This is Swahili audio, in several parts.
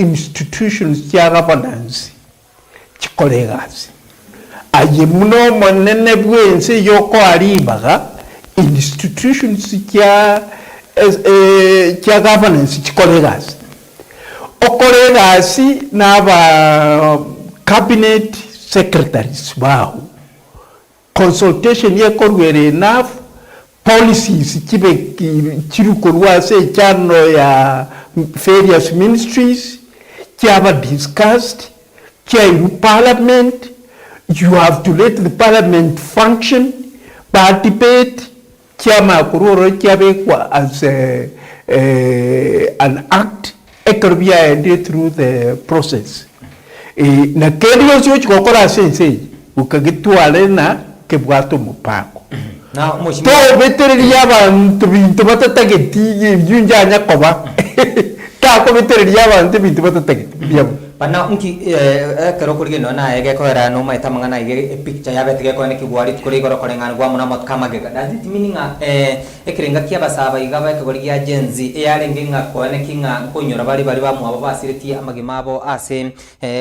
institutions cia governance chikolegazi aye muno monene bwense yoko alibaga institutions cia governance chikolegazi okolegazi n'aba cabinet secretaries bao consultation yekorwere enough policies chirukorwa se chano ya various ministries chiaba discussed in parliament. You have to let the parliament function, participate chiama kuroro chiabekwa as an act ekorbiya through the process. Na kerio sio chikokora sense ukagitwale na kebwato mupako. Na to betereria abantu bintu batatageti yunja nyakoba ta ko betereria abantu bintu batatageti byabo bana unki kero kurige no na ege ko era no maita mangana ige picture ya betege ko ne kigwari kuri goro korenga ngwa muna matkama ge does it meaning ekirenga kia basaba igaba ke gori ya genzi eyarenge nga ko ne kinga konyora bari ba mu abo basiriti amagimabo ase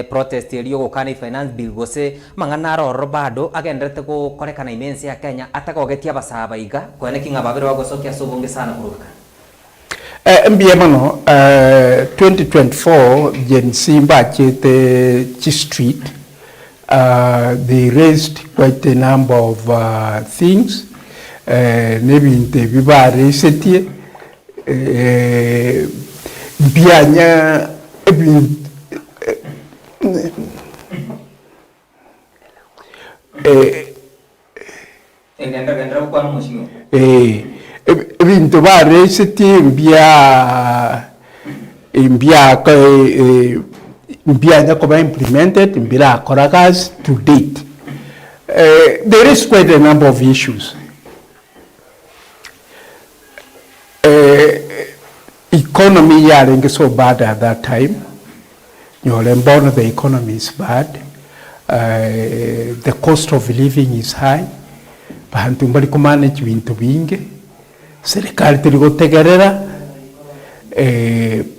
protest eri go kana finance bill gose mangana ro bado agendrete ko korekana imensi ya Kenya atakogetia basaba iga ko ne kinga babiro gosokia sobonge sana kuruka MBMano 2024 Gen Simba Chete Chi Street they raised quite a number of things maybe in the Viva Resetie Bianya Vinto va reseti imbia come implemented imbira koragas to date. There is quite a number of issues. Economy yaring so bad at that time. The economy is bad. The cost of living is high. Bantu mbali kumanage bintu binge. Serikali tuligotegerera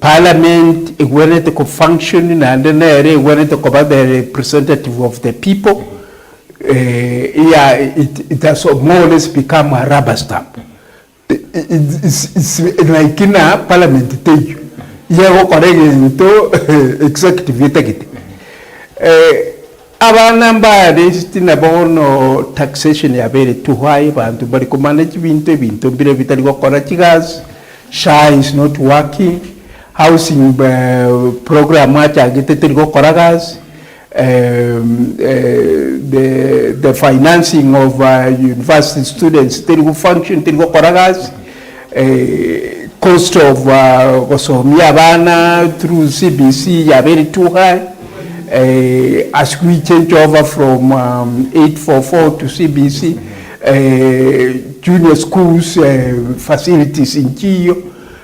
parliament igwenete ko function and nere igwenete ko ba the representative of the people. It has more or less become a rubber stamp. It's like in a parliament teju yego korege to executive yetegete abana mbare sitina bono taxation ya very too high bantu bari ko manage bintu bire bitari gukora kigas SHA is not working housing program acha giteteri gukora gas the financing of university students teri go function teri gukora gas cost of gosomia bana through CBC ya very too high. As we change over from 844 to CBC, junior schools facilities in Chio.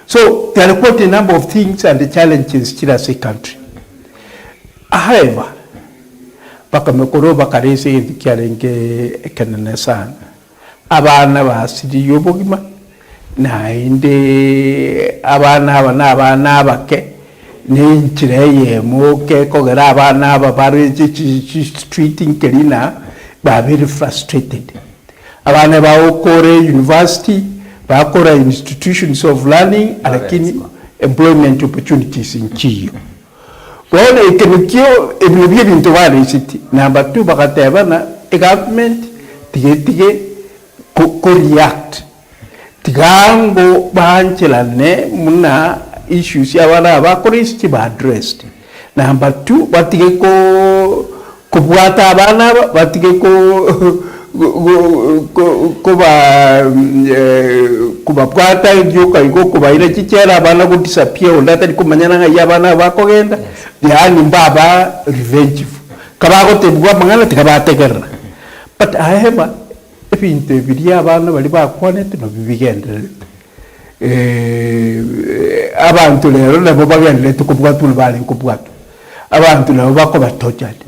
So there are quite a number of things and the challenges in the country. However, bakamekoro bakarese kiarenge kenene sana. Abana basiri yobogima na inde abana bake Ninchireye moke kogera abana babari treating Kerina ba very frustrated. Abana ba okore university, ba okore institutions of learning, alakini employment opportunities in Chio. Well, ekenukio ebibi bintu bari city. Number 2 bakateba na government tige ko react. Tigango banchelane muna issues ya wana bakoristi ba addressed. Number 2 batige ko kubwata abana batige kuba bwata yoka iko kuba ile chichera abana ko disappear ondata kumanyana nga yabana bakogenda yani mbaba revenge kabako tebwa mangana tikabategera but I have ebintu biria abana bali bakwanete no bibigendera abantu lero nabo bagendele tukubwatu bali kubwatu abantu nabo bako batochade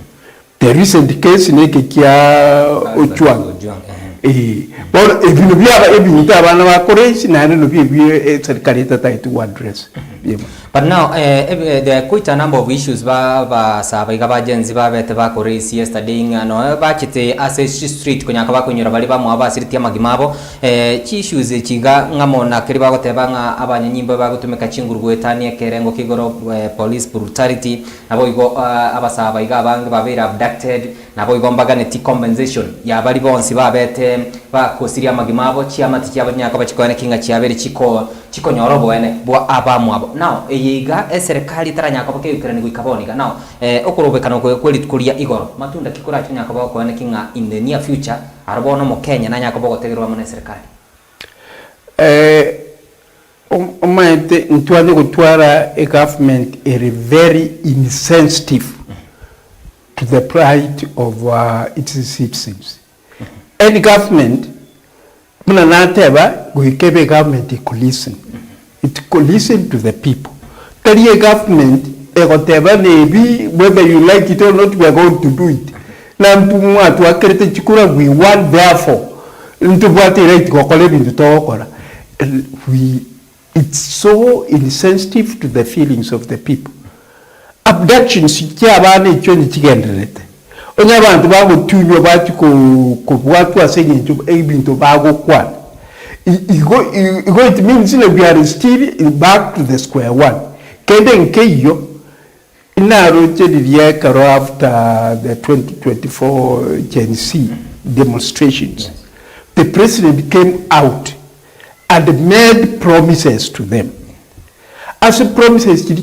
the recent case neke kia Ochwang But if you have a corporation, I don't know if you have a candidate to address. But now, there are quite a number of issues. Sabai gaba jenzi ba bete ba koresi yesterday ngano ba kite access street kunyakaba kunyura bali ba mwaba siriti magimabo issues chiga ngamo na kiriba goteba nga abanyanyimbo ba gutumeka chingurugwe tani kerengo kigoro police brutality nabo igo abasaba iga abange babira abducted nabo igo mbagane ti compensation ya bali bonsi ba bete ba kosiria magimabo chiamati cyabanyaka bakikone kinga cyabere chiko nyorobo ene bwa abamwabo now eyiga serikali taranyaka boke ukirani guikaboniga now okorobekana kweli kuria igoro matunda kikora cyanyaka bako ene kinga in the near future arabono mu Kenya nanyaka boko tegerwa mu serikali omaite ntwani gutwara a government is very insensitive to the plight of its citizens. Any government muna nateba guikebe government could listen. It could listen to the people. Tell government whatever maybe whether you like it or not, we are going to do it. Na mtu watu akrete chikura we want therefore into what right go collect into tokora. It's so insensitive to the feelings of the people. Abductions cyabane cyo nikigenderete. Onya abantu bago tunyo bati ko watu asenye ebintu bago kwa. It means that we are still back to the square one. Kende nkeyo after the 2024 Gen Z demonstrations, the president came out and made promises to them. As a promises to the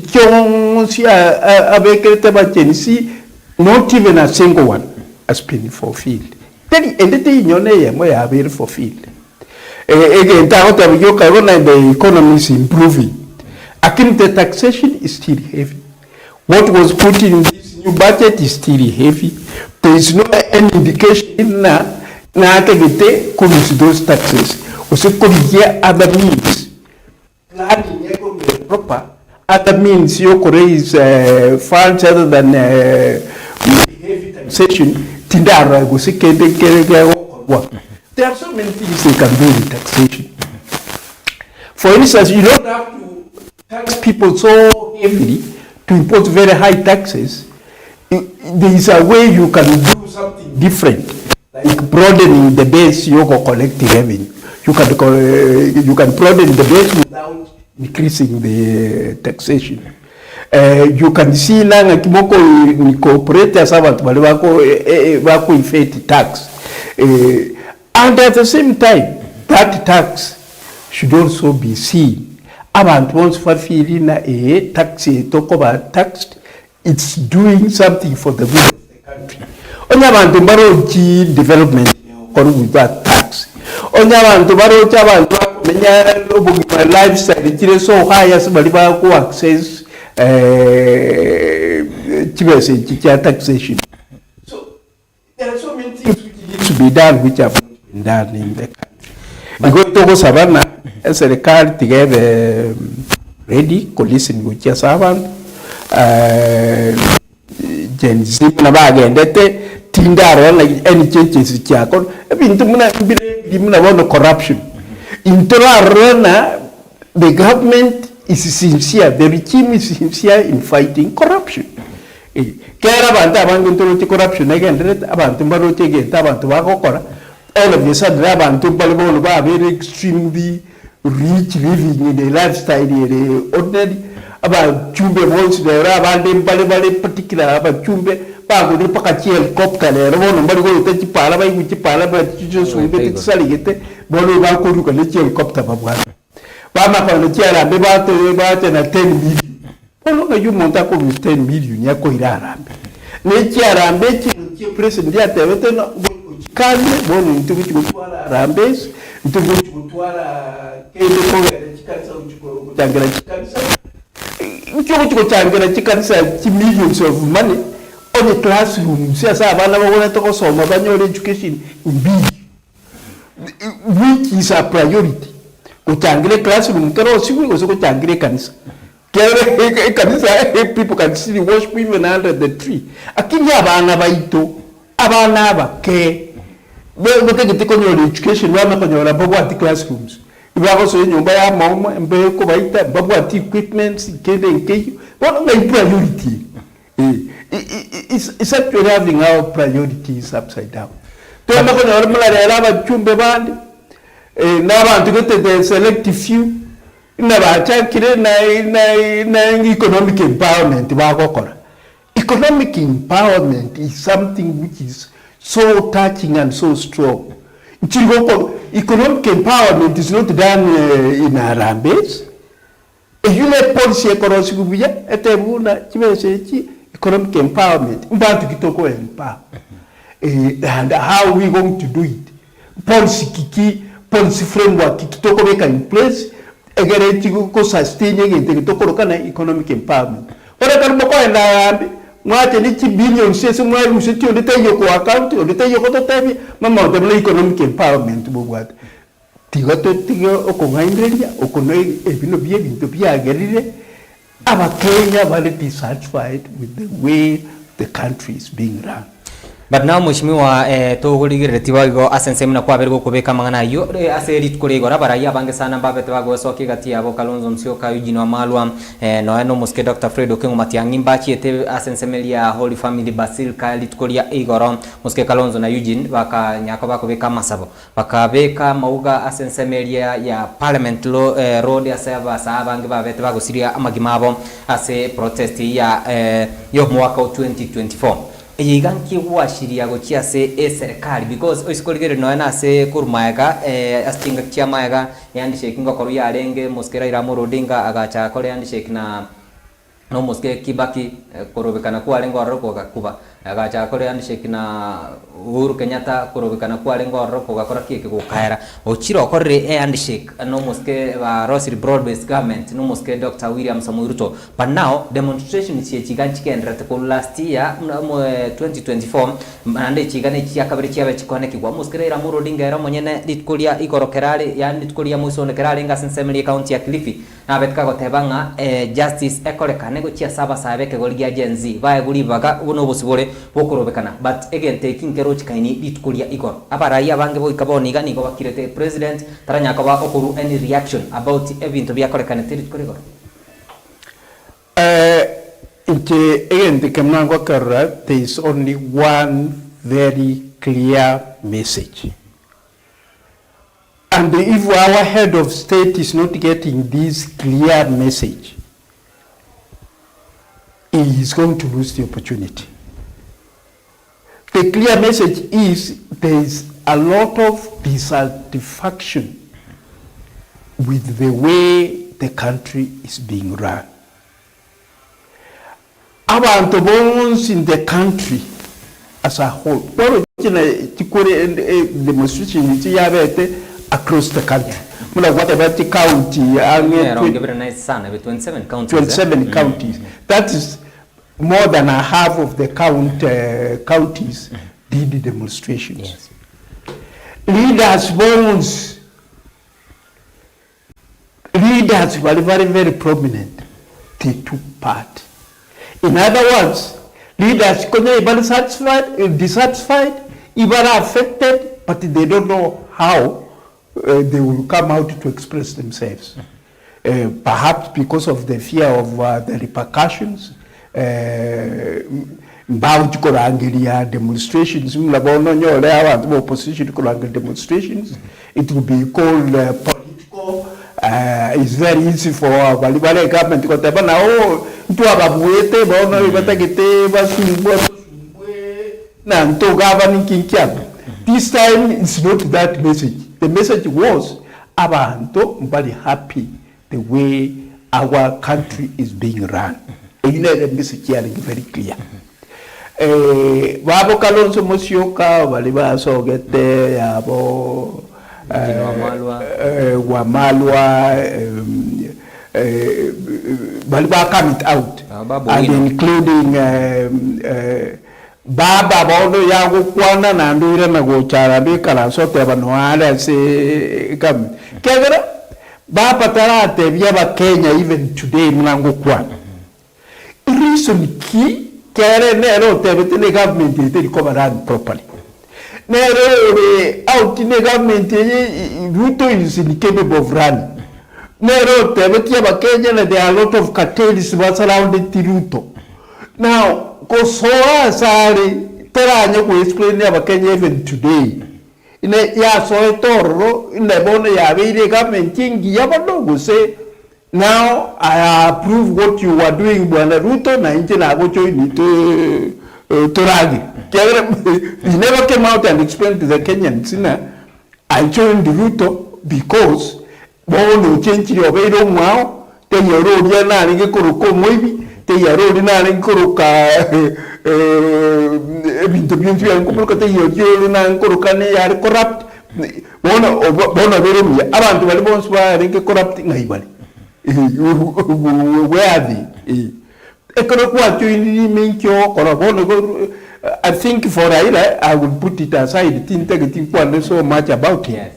Gen Z, not even a single one has been fulfilled. Then anything you know have been fulfilled. Again, the economy is improving. Again, the taxation is still heavy. What was put in this new budget is still heavy. There is no any indication na those taxes. Also, could other means. Planning proper. Other means you could raise funds other than heavy taxation. Tindara was there are so many things they can do with taxation. For instance, you don't have to tax people so heavily to impose very high taxes. There is a way you can do something different, like broadening the base you go collecting revenue. You can broaden the base without increasing the taxation. You can see now kimoko incorporate sabat bako inflate tax. And at the same time, that tax should also be seen. Abantu once fulfilling a tax, talk about tax, it's doing something for the good of the country. Only abantu baroji development with that tax. Only abantu baroji abantu menya lifestyle it so high as baliba ko access taxation. So there are so many things which need to be done which have done in the country. Because Togo Savannah, serikali together ready to listen with your servant. Gen Z na bagendete tindaro like any changes chakon. Bintu muna want corruption. Intolerana the government is sincere. The regime is sincere in fighting corruption. Kera banta abantu ntoro corruption again. Abantu mbaro chege abantu bakokora. All of a sudden, abantu balibolo ba very extremely rich living in a lifestyle ordinary. About chumbe once there abande balibale particular about chumbe bago ni pakati helicopter le rono mbali go techi pala bai guchi pala ba chicho suibe tsaligete bolo ba ko ruka le helicopter babwa. Ba ma pa le tiara be ba te na 10 million. Bolo ga yu monta ko 10 million ya ko irarambe. Ne tiara mbe chi president ya tewete no kandi bono ntuguchi gutwara rambes ntuguchi gutwara kende ko chikanisa uchangera chikanisa ntuguchi gutangera chikanisa millions of money on the classroom sasa abana babona to kusoma banyore education mbili which is a priority gutangire classroom kero siku ko gutangire kanisa kero kanisa people can see worship even under the tree akini abana baito abana bake Boke gitiko nyo education wama konyola babu ati classrooms. Ibako so nyumba ya mama mbe ko baita babu ati equipments kende nkeyo. What my priority? It's actually having our priorities upside down. Tuama konyola mala la ba chumbe bandi. Na bantu gete the selective few. Na ba chakire na economic empowerment ba kokora. Economic empowerment is something which is so touching and so strong. Economic empowerment is not done in Arambes. You let policy economic empowerment. And how are we going to do it? Policy framework in place. Sustaining economic empowerment. Mwate ni billion sese mwa ruseti odete yoko account odete yoko to tebi mama odebele economic empowerment bugwat tigoto okongainderia okono ebino bie bintu byagerire abakenya bali dissatisfied with the way the country is being run. But now mushimiwa tugurigire tibago asense muna kwa bergo kubeka mangana yo aseri tukurigora baraya bange sana mbabete bago soki gati abo Kalonzo Musyoka Eugene Wamalwa no muske Dr. Fred Okengo Matiang'i mbachi ete asense melia Holy Family Basilica litukuria Igoro muske Kalonzo na Eugene baka nyako bakubeka masabo bakabeka mauga asense melia ya Parliament road asaba sabange babete bago siria amagimabo ase protest ya yo mwaka 2024. Yiganki washiria gochia se serikali because oiskolgere no na se kurmaega astinga chia maega yandi shekinga koruya arenge muskera ira murodinga agacha kole yandi shekina no muske Kibaki korobekana kwa arengo aroko gakuba agacha kole yandi shekina Uhuru Kenyatta korobekana kwa arengo aroko gakora kike gukaera ochiro korre yandi shek no muske wa Rosary broad-based government no muske Dr. William Samoei Ruto. But now demonstration is chiganchi kendra ko last year 2024 ande chigane chia kabiri chia bechikone kigwa muske ira murodinga era monyene litkulia Igoro kerale yani litkulia musone kerale ngasensemeli county ya Kilifi na betka gotebanga justice ekolekane gochia saba sabeke golgia genzi bae guri baga uno bosibore bokorobekana but again taking care of kaini litkulia Igoro abaraya bange boy kaboni gani go bakirete president taranya ko ba okuru any reaction about event bya kolekane litkulia again the Kemango Kara, there is only one very clear message. And if our head of state is not getting this clear message, he is going to lose the opportunity. The clear message is there is a lot of dissatisfaction with the way the country is being run. Abantu bonse in the country as a whole. Demonstration across the country. What about the county? 27 counties. That is more than a half of the counties did the demonstrations. Yes. Leaders were very, very prominent. They took part. In other words, leaders could not be dissatisfied, even affected, but they don't know how they will come out to express themselves. Perhaps because of the fear of the repercussions, demonstrations, opposition demonstrations, it will be called political. It's very easy for our government to go to this time it's not that message. The message was abantu very happy the way our country is being run. The message here is very clear. Wabo Kalonzo Musyoka waliba so gete yabo Wamalwa waliba come it out and including Baba bono yago kwana na ndure na gochara bikala sote banwala se kam kegera baba tarate byaba Kenya even today mlango kwana reason ki kere nero tebete government ite recover properly Nero out in the government, Ruto is incapable of running. Nero, Kenya, there are a lot of cartels surrounding Ruto. Now, Kosoa Sari, Teranya will explain Kenya even today. In a Yaso Toro, in the Bona Yavi government, King Yabano will say, now I approve what you are doing, Buana Ruto, 19, I go to Toragi. He never came out and explained to the Kenyans, I joined the Ruto because Bono change your way now, then your road yana and go to maybe, then your road in and go to corrupt. Bona Verum, Avant to Albons were corrupting anybody. Where are they? I think for Raila, I will put it aside. Think so much about it.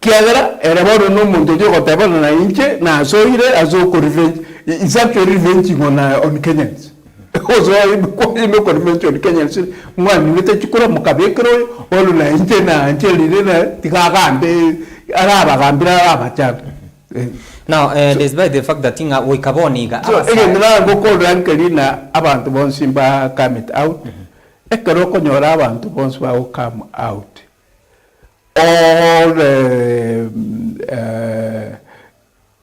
Kiagara, Eraboro no Montojo, whatever, na so as revenge. It's actually revenging on Kenyans. Also, I no convention on Kenyans. One, with a Chikura Mokabekro, all na Intena, until the Tigagambe, Araba, Gambira, now, despite the fact that Tinga Wikaboniga. So, again, go call Rankelina about the Bonsimba come out. Ekaroko Nyoraba to Bonswa will come out. All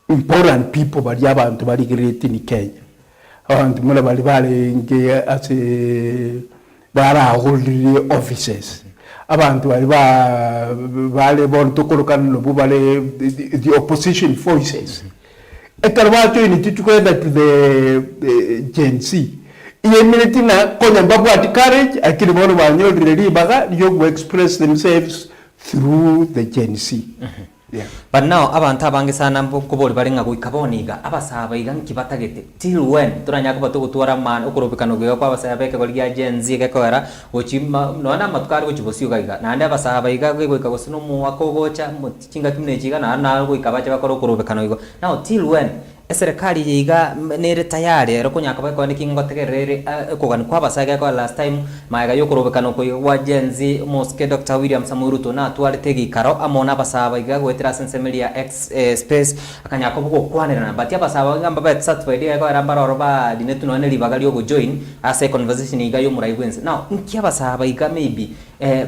important people, but Yaban to Bari in Kenya. And Mulabalibali as a Bara holding officers. Abantu vale bon tokorokan no bubale the opposition voices. Ekarwato in together to the Gen Z. Immediately na konya babu at courage akiri bono banyo really baga you express themselves through the Gen Z. Yeah. But now abantu abange sana kuboli barenga guikaboniga abasaba igan kibatagete till when turanya kubato gutwara man okorobekano gwe kwa abasaba ke goliya Gen Z ke kwera ochima nona matukari gochibosio gaiga na ande abasaba iga gwe kagosuno mu wakogocha mutinga kimnejiga na guikabacha bakoro okorobekano igo now till when serikali yiga nere tayari rokunyaka bako ni kingotegerere kugani kwa basaga kwa last time maiga yokorobekano ko wa Gen Z moske Dr. William Samoei Ruto na twalitegi karo amona basaba iga gwetera sensemelia x space akanyako buko kwanera na batia basaba ngamba ba satisfied ya kwa rambara roba dinetu no ne libagali yo join as a conversation iga yo muraigwense now nkia basaba iga maybe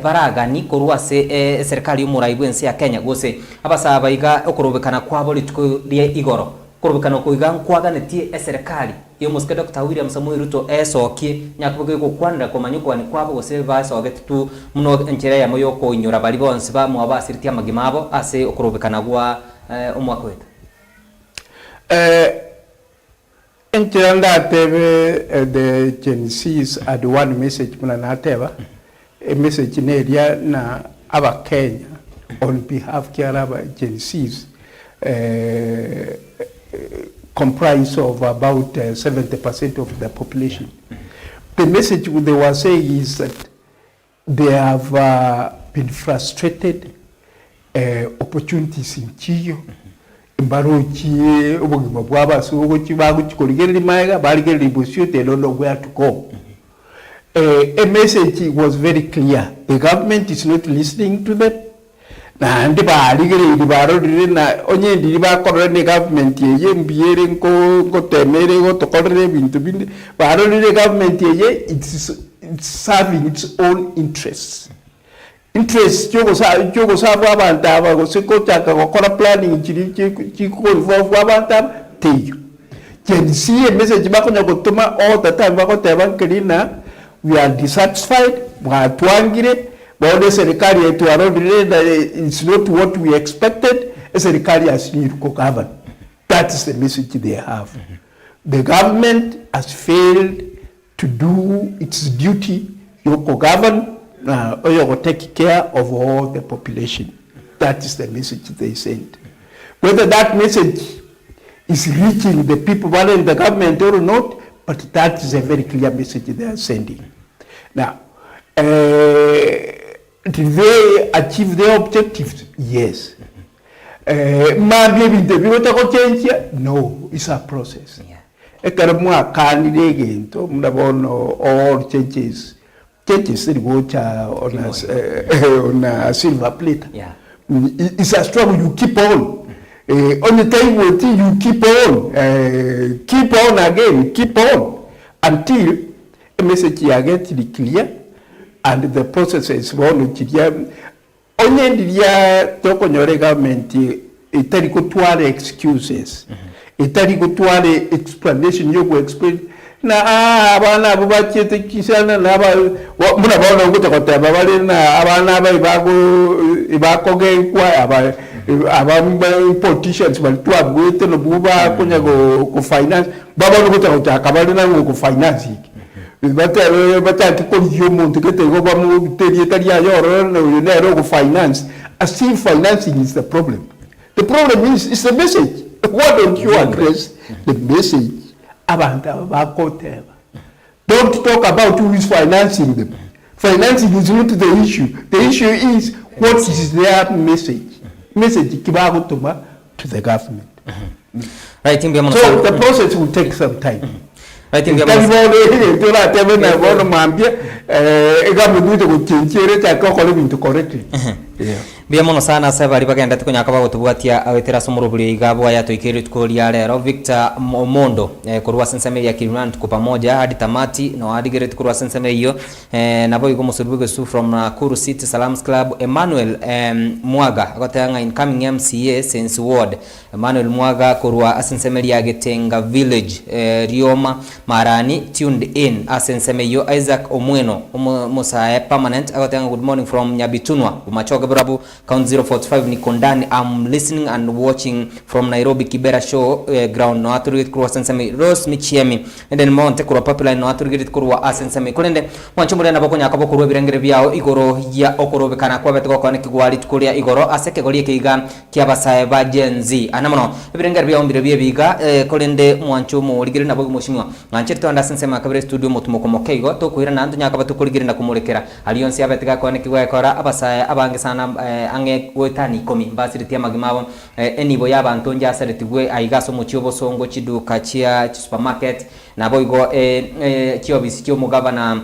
baraga ni korwase serikali yo muraigwense ya Kenya gose abasaba iga okorobekana kwa boli tukurie igoro korobekano kuiga nkwaganeti serikali yo muske Dr. William Samoei Ruto esokie nyakubuge ko kwanda ko manyuko ni kwabo gose basoget tu muno enchera ya moyo ko inyura bali bonse ba mu abasiriti amagimabo ase okorobekana gwa umwaka wetu enchera ndatebe the Gen Z's had one message muna nateba a message neria na aba Kenya on behalf of Gen Z's comprise of about 70% of the population. The message they were saying is that they have been frustrated opportunities in Chiyo, Mbarochi, Obogibabwa, so they don't know where to go. A message was very clear. The government is not listening to them. Na ndi ba ligere ndi ba rodire na onye ndi ba korone government ye mbiere ko temere go to korone bintu binde ba rodire government ye it's serving its own interests jogo sa abantu aba go se ko chaka ko kora planning chiri ko involve abantu teyo Gen Z message ba ko nyagotuma all the time ba ko teba kirina we are dissatisfied wa twangire. But serikali yetu it's not what we expected. Serikali has need to govern. That is the message they have. The government has failed to do its duty. You govern or you take care of all the population. That is the message they send. Whether that message is reaching the people in the government or not, but that is a very clear message they are sending. Now, did they achieve their objectives? Yes. Maybe the change? No, it's a process. All changes Churches watch on a silver plate. Yeah. It's a struggle. You keep on. On the table, you keep on, keep on until a message you get clear and the process is one. Only the Tokonyore government itari excuses, itari explanation. You go explain. Na abana bubakete kisana na muna baona ngote kote babale na abana ibakoge kwa politicians baltua gote no buba kunya go finance baba ngote kote akabale na go finance bata ko yomuntu kete go ba mu teri tari ayoro no nero go finance. As if financing is the problem. The problem is the message. Why don't you address the message? Don't talk about who is financing them. Financing is not the issue. The issue is what is their message. Message to the government. Right, so the process will take some time. Right, Bia mono sana sasa bali bagenda tukunyaka bagutubwatia awetera somurubuli igabo Ayatoikeire tukolia lero Victor Omondo kurwa senseme ya Kirunan tuko pamoja hadi tamati no hadi gere tukurwa senseme hiyo nabo igo musurubugo su from Nakuru City Salams Club. Emmanuel Mwaga agotanga incoming MCA since ward. Emmanuel Mwaga kurwa senseme ya Getenga village Rioma Marani tuned in asenseme hiyo. Isaac Omweno Musa permanent agotanga good morning from Nyabitunwa umachoga brabu count 045 Nikondani. I'm listening and watching from Nairobi Kibera show ground no aturigit kurwa senseme Rose Michiemi and then monte kurwa pipeline no aturigit kurwa asenseme kulende mwanchumule nabokonya akabo kurwa birengere byao igoro ya okorobekana kwa betego kwa nikigwali tukulia igoro aseke golie kiga kiabasaye ba Gen Z anamono birengere byao mbire biga kulende mwanchumu ligire nabo mushimwa nganchirito anda senseme akabire studio mutumoko to kuira nandu nyakaba tukuligire na kumurekera alionsi abetega kwa nikigwa ekora abasaye abange sana ange gwetani komi mbasiritia magimabo enibo y'abantu njaseretigwe aigaso mu cyobo songo kiduka chia supermarket nabo igo kiobisi cyo mugabana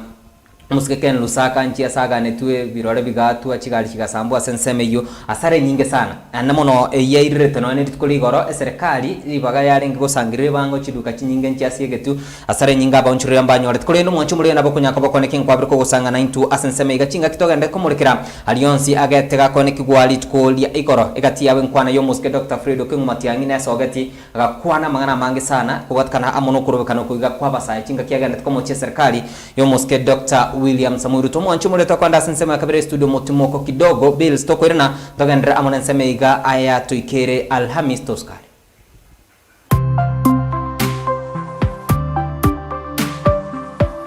musikeken Lusaka nchia saga netue birore bigatu achigali kigasambwa senseme yo asare nyinge sana anamono yeirete no neti kuligoro serikali ibaga yarenga gosangire bango chiduka chinyinge nchia siegetu asare nyinga baunchurira mbanyore kuleno mwanchumure nabo kunyaka bakone king kwabire ko gusanga na into asenseme igachinga kitogende komurekera alionsi agatega kone kigwali tukolia igoro igati yawe nkwana yo muske Dr. Fredo kingumatiangi na sogati agakwana mangana mange sana kubatkana amono kurobekana kuiga kwabasa chinga kiagende komoche serikali yo muske Dr. William Samuel Tomo anchumule tokwanda sensema kabire studio motumoko kidogo bills tokoirena togendra amona nsemiga Ayatoikeire Alhamisi toskari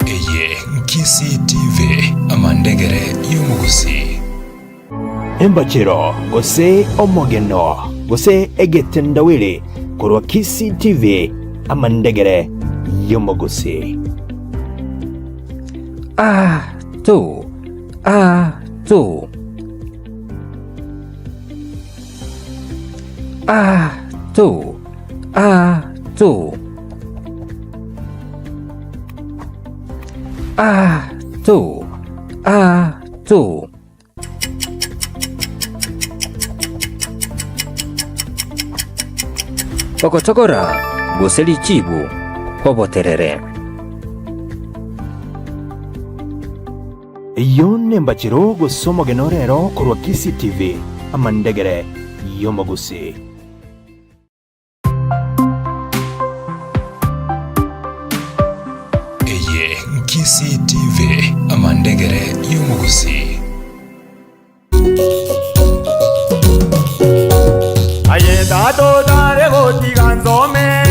eye Nkisi TV amandegere yumugusi embachero gose omogeno gose egetendawire kurwa Kisi TV amandegere yumugusi tu Okotokora goseli chibu hoboterere yone mbachiro gosomo genorero kurwa Kisi TV amandegere yomogusi eye Nkisi TV amandegere yumugusi ayeda dare goti ganzome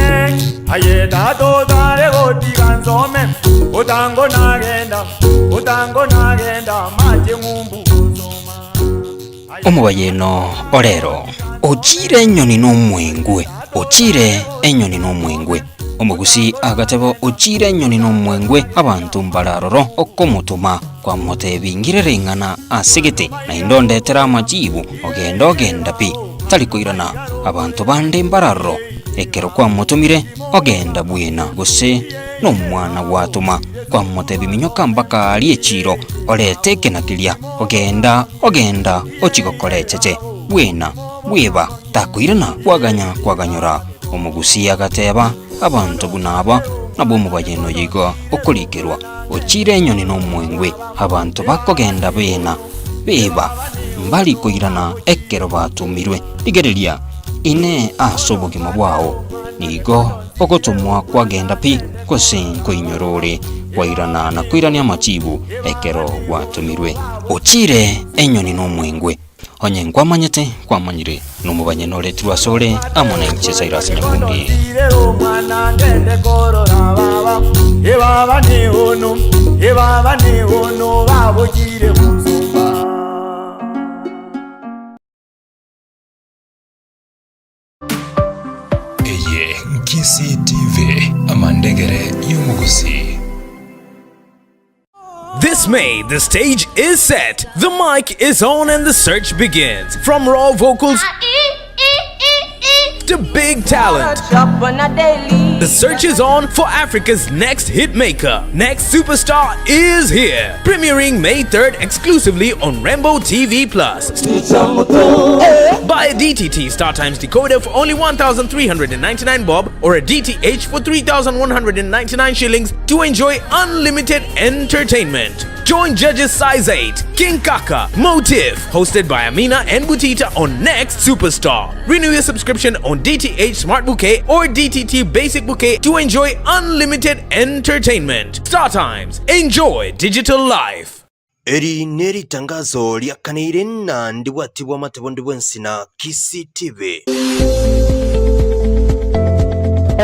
ayeda dare goti ganzome utango nagenda maje ngumbu omubayeno orero ochire enyoni n'omwengwe ochire enyoni n'omwengwe omugusi agatebo ochire enyoni n'omwengwe abantu mbararoro okomutuma kwa motebingirere ingana asigete na indondetera amajibu ogenda pi talikoirana abantu bande mbararoro ekero kwa mutumire ogenda bwina gose n'omwana gwatuma kwa mutebi minyoka mpaka ali echiro olete nakilia ogenda ochikokolecheche bwina bwiba takwirana kwaganyora omugusi agateba abantu bunaba nabo mubageno yigo okolikerwa ochire enyoni n'omwengwe abantu bakogenda beba mbali koirana ekero batumirwe igereria ine asobogima bwao nigo ogotumwa kwagenda pi kosenko inyorore kwairana na kwirania machibu ekero gwatumirwe ochire enyoni n'omwengwe onyenkwa manyete kwamanyire n'umubanyeno twasole amona inchesa irasi nyakundi ebaba ne ono babogire muzumba. Eye Nkisi TV amandegere y'umugusi. This May, the stage is set, the mic is on and the search begins. From raw vocals to big talent, the search is on for Africa's next hit maker. Next Superstar is here. Premiering May 3rd exclusively on Rainbow TV+. Buy a DTT StarTimes decoder for only 1,399 bob or a DTH for 3,199 shillings to enjoy unlimited entertainment. Join judges Size 8, King Kaka, Motive, hosted by Amina and Butita on Next Superstar. Renew your subscription on DTH Smart Bouquet or DTT Basic Bouquet to enjoy unlimited entertainment. StarTimes, enjoy digital life. Eri neri tangazo lyakanaire na ndiwatibwa matebondi bwensina Kisi TV.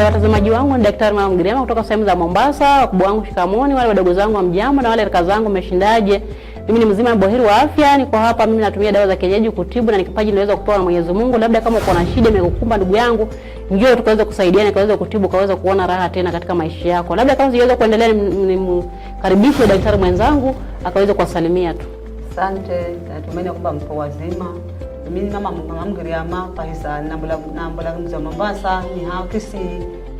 Watazamaji wangu ni Daktari Mama Mgiriama kutoka sehemu za Mombasa, wakubwa wangu shikamoni, wale wadogo zangu mjambo na wale rika zangu mmeshindaje. Mimi ni mzima boheri wa afya, niko hapa mimi natumia dawa za kienyeji kutibu na nikipaji niweza kupewa na Mwenyezi Mungu. Labda kama uko na shida imekukumba ndugu yangu, njoo tukaweza kusaidiana, tukaweza kutibu, kaweza kuona raha tena katika maisha yako. Labda kama siweza kuendelea nimkaribishe daktari mwenzangu akaweza kuwasalimia tu. Asante, natumaini kwamba mko wazima. Mimi Mama Mgiriama paisa nambula mzee Mombasa ni Kisi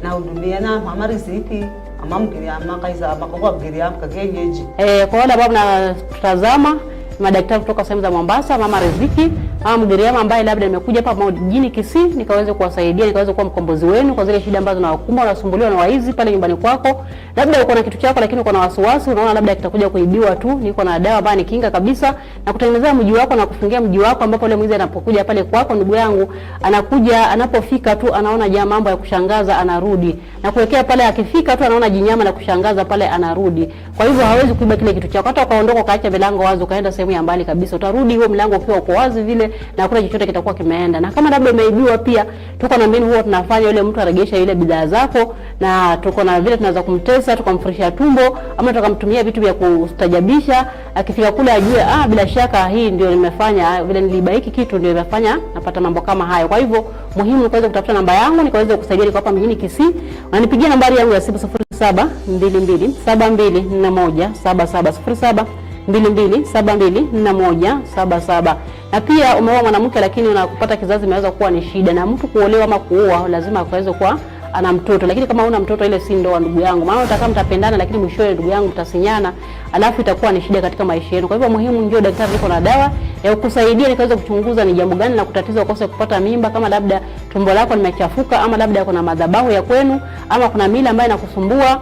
na hudumia na Mama Riziki Mama Mgiriama kaisa makoko Mgiriama kagenyeji. Kwa wale ambao mnatazama madaktari kutoka sehemu za Mombasa, Mama Riziki, Mama Mgiriama ambaye labda nimekuja hapa mjini Kisii nikaweza kuwasaidia, nikaweza kuwa mkombozi wenu kwa zile shida ambazo zinawakumba, unasumbuliwa na waizi pale nyumbani kwako. Labda uko na kitu chako lakini uko na wasiwasi, unaona labda kitakuja kuibiwa tu. Niko na dawa ambayo ni kinga kabisa na kutengenezea mji wako na kufungia mji wako, ambapo ile mwizi anapokuja pale kwako ndugu yangu, anakuja anapofika tu anaona jamaa mambo ya kushangaza anarudi. Na kuwekea pale akifika tu anaona jinyama la kushangaza pale anarudi. Kwa hivyo hawezi kuiba kile kitu chako. Hata ukaondoka ukaacha milango wazi ukaenda sehemu ya mbali kabisa, utarudi huo mlango ukiwa uko wazi vile na hakuna chochote kitakuwa kimeenda. Na kama labda umeibiwa pia, tuko na mbinu huwa tunafanya yule mtu aregesha ile bidhaa zako, na tuko na vile tunaweza kumtesa, tukamfresha tumbo ama tukamtumia vitu vya kustajabisha, akifika kule ajue bila shaka hii ndio nimefanya, vile niliiba hiki kitu ndio nimefanya, napata mambo kama hayo. Kwa hivyo muhimu ni kuweza kutafuta namba yangu nikaweza kusaidia, niko hapa mjini Kisii. Unanipigia nambari yangu ya simu 0722724177 0722724177. Na pia umeoa mwanamke lakini unakupata kizazi imeweza kuwa ni shida, na mtu kuolewa ama kuoa lazima akaweze kuwa ana mtoto, lakini kama una mtoto ile si ndoa ndugu yangu. Maana utakaa mtapendana lakini mwishowe ndugu yangu mtasinyana, alafu itakuwa ni shida katika maisha yenu. Kwa hivyo muhimu njoo daktari, niko na dawa ya kukusaidia nikaweza kuchunguza ni jambo gani la kutatiza ukose kupata mimba, kama labda tumbo lako limechafuka ama labda kuna madhabahu ya kwenu ama kuna mila ambayo inakusumbua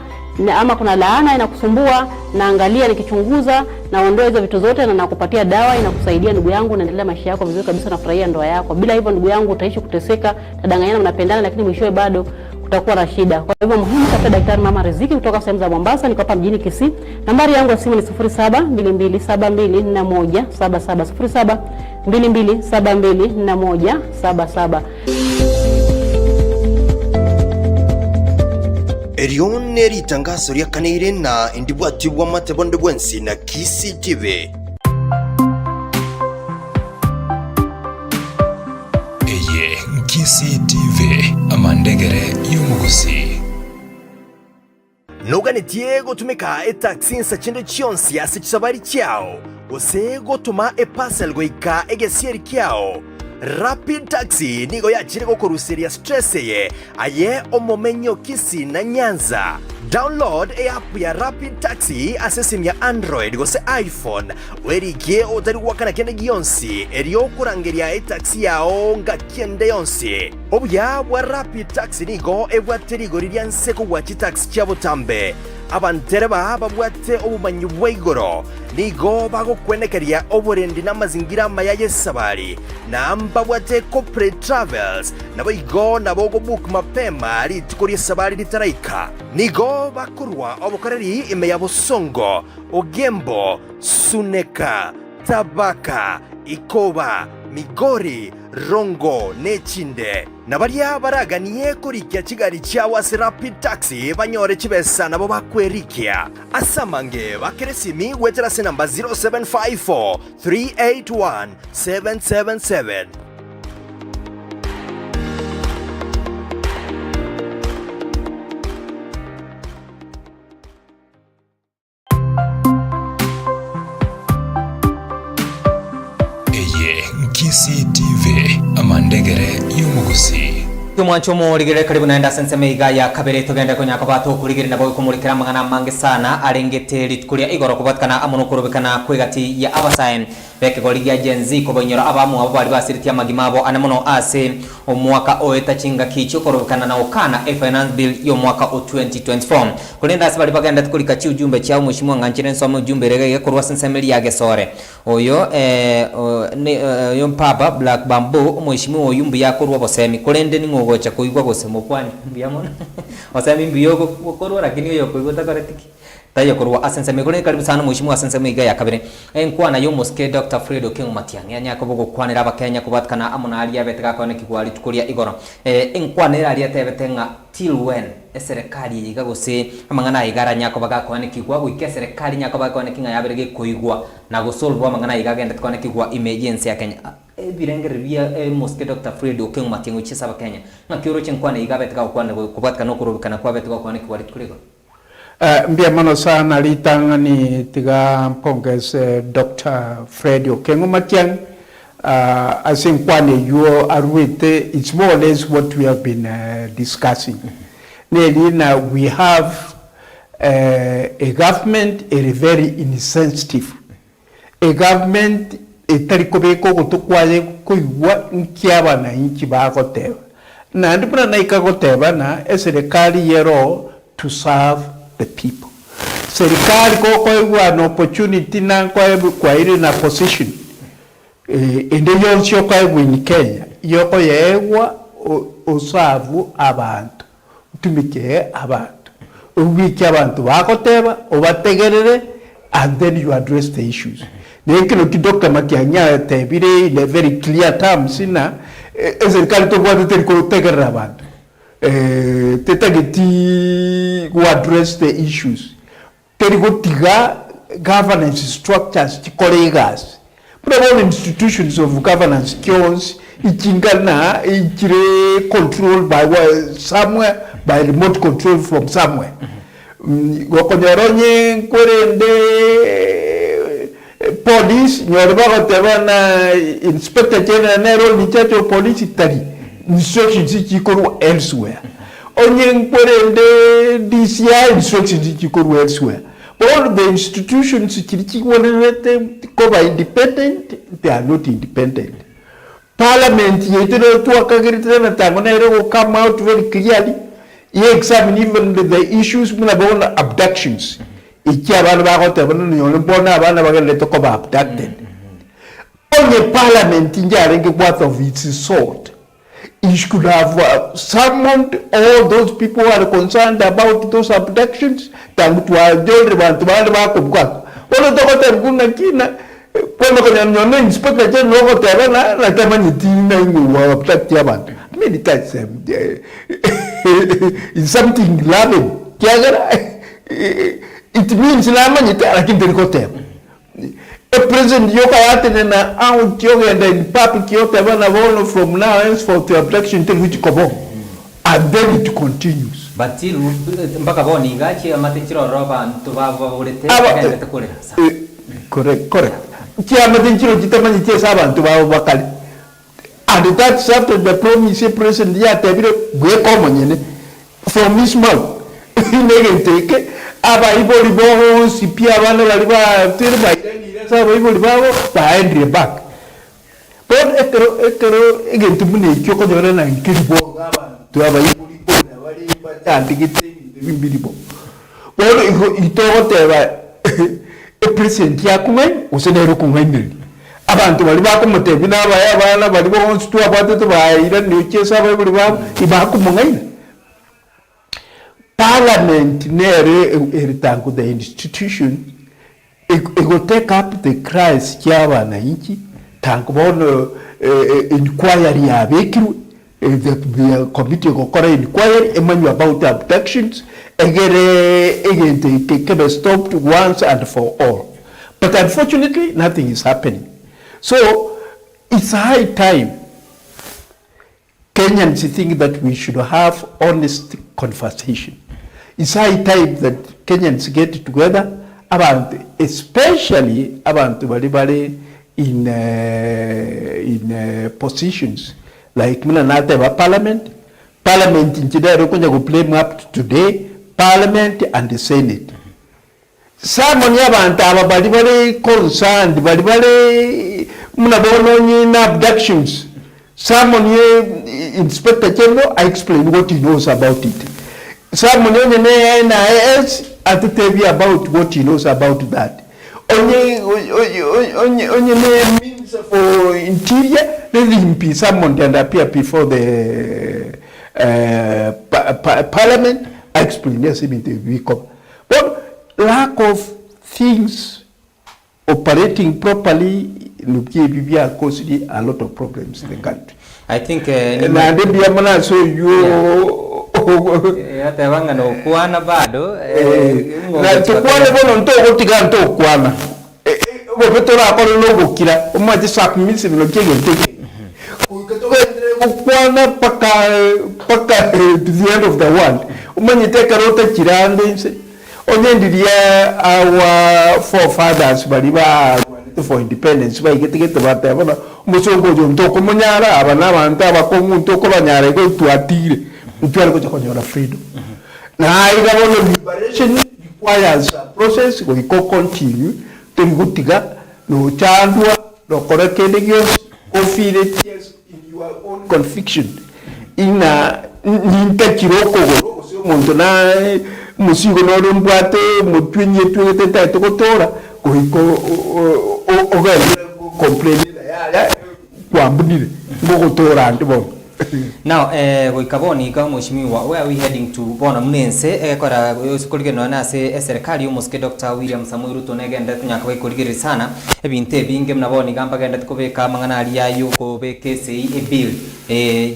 ama kuna laana inakusumbua, na angalia nikichunguza naondoa hizo vitu zote na nakupatia dawa inakusaidia ndugu yangu, unaendelea maisha yako vizuri kabisa, nafurahia ndoa yako. Bila hivyo ndugu yangu utaishi kuteseka, tadanganyana mnapendana lakini mwishowe bado utakuwa na shida. Kwa hivyo muhimu tafuta daktari Mama Riziki kutoka sehemu za Mombasa, niko hapa mjini Kisii. Nambari yangu ya simu ni 0722724177 0722724177. Erione ritangazo lyakanaire na indibwatibwa matebondi bwensi na Kisi TV. Eye Nkisi TV amandegere y'umugusi. Noganitie gutumika etaxi nsa chindo chionsi ase chisabari chiao. Ose gotuma epasel goika egesieri kiao. Rapid Taxi nigo yachire gokurusiria stress ye aye omomenyo Kisii na Nyanza. Download app ya Rapid Taxi ase simu ya Android gose iPhone werigie otari wakana kende gionsi erio kurangeria taxi yao nga kiende yonsi. Obuya bwa Rapid Taxi nigo ebwateri goriria nseko wachi taxi chabo tambe. Abantereba babwate obumanyi bwa IGORO nigo bagokwenekeria oburendi n'amazingira mayaye sabari na mbabwate corporate travels nabo igo nabo go book mapema litukorie sabari litaraika nigo bakurwa obukoreri ime ya Busongo, Ogembo, Suneka, Tabaka, Ikoba, Migori, Rongo, Nechinde. Nabaria baraganiye kurikia chigari chawa Rapid Taxi banyore chibesa nabo bakwerikia. Asamange bakeresimi wetera se namba 0754 381 777. Kisii TV amandegere y'umugusi Tumwancho muligere karibu naenda senseme iga ya kabere tugende kunyako bato kuligere nabo kumurikira mangana mange sana arengete litukuria IGORO kubatkana amuno korobekana kwegati ya abasain beke goligia genzi kobonyora abamu abo bari basiritia magimabo anamuno ase omwaka oeta chinga kicho korobekana na okana finance bill yo mwaka o 2024 kulenda asibali bagenda tukulika chi ujumbe chao mheshimiwa Nganchire nsoma ujumbe rege kurwa sensemeli ya gesore oyo yo mpaba Black Bamboo mheshimiwa oyumbi yakorwa bosemi kulende ni ngogocha kuigwa gosemo kwani mbiyamona osemi mbiyogo korwa lakini yo kuigwa takaretiki tayo korwa asenseme kule karibu sana mheshimiwa asenseme iga ya kabire enkwana yo moske Dr. Fredo King Matiang'i anyako bogo kwanira abakenya kubatkana amuna ali abetega kone kigwali tukuria IGORO enkwana ali atebetenga till when serikali yiga gose amangana igara nyako baga kone kigwa gwike serikali nyako baga kone kinga yabirege kuigwa na gusolve amangana iga gende kone kigwa emergency ya Kenya birengere bia moske Dr. Fredo King Matiang'i chisa abakenya ngakioro chenkwana iga betega kwane kubatkana okorobekana kwa betega kone kigwali tukuria mbia mano sana litanga ni tiga mpongez Dr. Fred Okengo Matiang'i I think one you are with it's more or less what we have been discussing. Now we have a government very insensitive. A government etarikobeko kutukwaje kuigwa nkiaba na inchi bagoteba. Na ndipuna na ikagoteba na serikali yero to serve the people. Serikali kwa an opportunity na kwa ile na position ende yoncho kwa in Kenya yoko yewa osavu abantu utumike abantu ubiki abantu bakoteba obategerere and then you address the issues. Nekino Dr. Matiang'i tebire in a very clear terms na serikali to kwa tegerera abantu tetageti to address the issues. Terigotiga governance structures colleagues. But all institutions of governance skills ichingana ichire controlled by somewhere by remote control from somewhere. Gokonyoronye kwerende police nyorba gotebana inspector general ni church of police tari instructions ichikoru elsewhere. Onye kwerende DCI instructions ichikoru elsewhere. All the institutions independent, they are not independent. Parliament will come out very clearly. You examine even the issues about abductions. Abducted. Only Parliament in what of its sort. He should have summoned all those people who are concerned about those abductions. Tangu tuwajonde bantu bande bakubwa. Wala tokota kuna kina kwa nyone inspector general wako tebana na kama nitina ingu wa abduct ya bantu. Many times it's something loving. Kiagara it means na manyita lakini terikote. A president yoka yate na out yoga and in public yoka bana bono from now henceforth to abduction till which kobo. And then it continues. But till mpaka boni gachi amatichiro roba ntubava urete kagende takure. Correct. Kia amatichiro jitamani tia saba ntubava bakali. And that's after the promise president yatebire gwe komonyene from his mouth. Negenteke aba iboli bo sipia bana bali ba tirba sa iboli babo ba Henry back. But ekero egenti mune kyoko jora na nkiribo gaba to aba iboli bo na bali ba tandigite bibilibo. But itogoteba president yakumwe usenero kumwe abantu bali bakomotebi n'abaya bana bali bonse tu abatete bayira nichesa bali babo ibakumungaina parliament nere tangu the institution it will take up the cries ky'abana inchi tangu bono inquiry yabekiru the committee gokora inquiry emanyu about abductions egente can be stopped once and for all, but unfortunately nothing is happening. So it's high time Kenyans think that we should have honest conversation. It's high time that Kenyans get together about, especially about balibali in positions like Minanate Parliament in Chidero Kunya go play up today, Parliament and the Senate. Someone yabanta balibali concerned balibali munabono in abductions. Someone here, Inspector General, I explain what he knows about it. Someone in NIS, I tell you about what he knows about that. Only means for interior, let him be someone can appear before the Parliament. I explain this in the week of. But lack of things operating properly causing a lot of problems in the country. I think so you yatawanga no kuana bado na tukwane bono ntoko tiganto kuana bopetora akolo no gukira umaje sakumisi bino kegenteke kuana paka to the end of the world umanye teka rota kirande onyendiria our forefathers baliba for independence by getting batebona musongo jo ntoko munyara abana abantu abakomu ntoko banyara go tuatire ntwara ko chakonyora freedom na igabona liberation requires a process go continue to gutiga no chandwa no korekende gyo ofile yes in your own conviction ina ninta kiroko go so muntu na musigo no mbwate mutwinye twete tato kotora go now goikaboni ka mushimiwa where are we heading to bona mnense ekora usikolgeno na se serikali umuske Dr. William Samoei Ruto negenda tunyaka bayikolgere sana ebinte binge mnaboni gamba genda tukobeka mangana ali yayo ko bekese e bill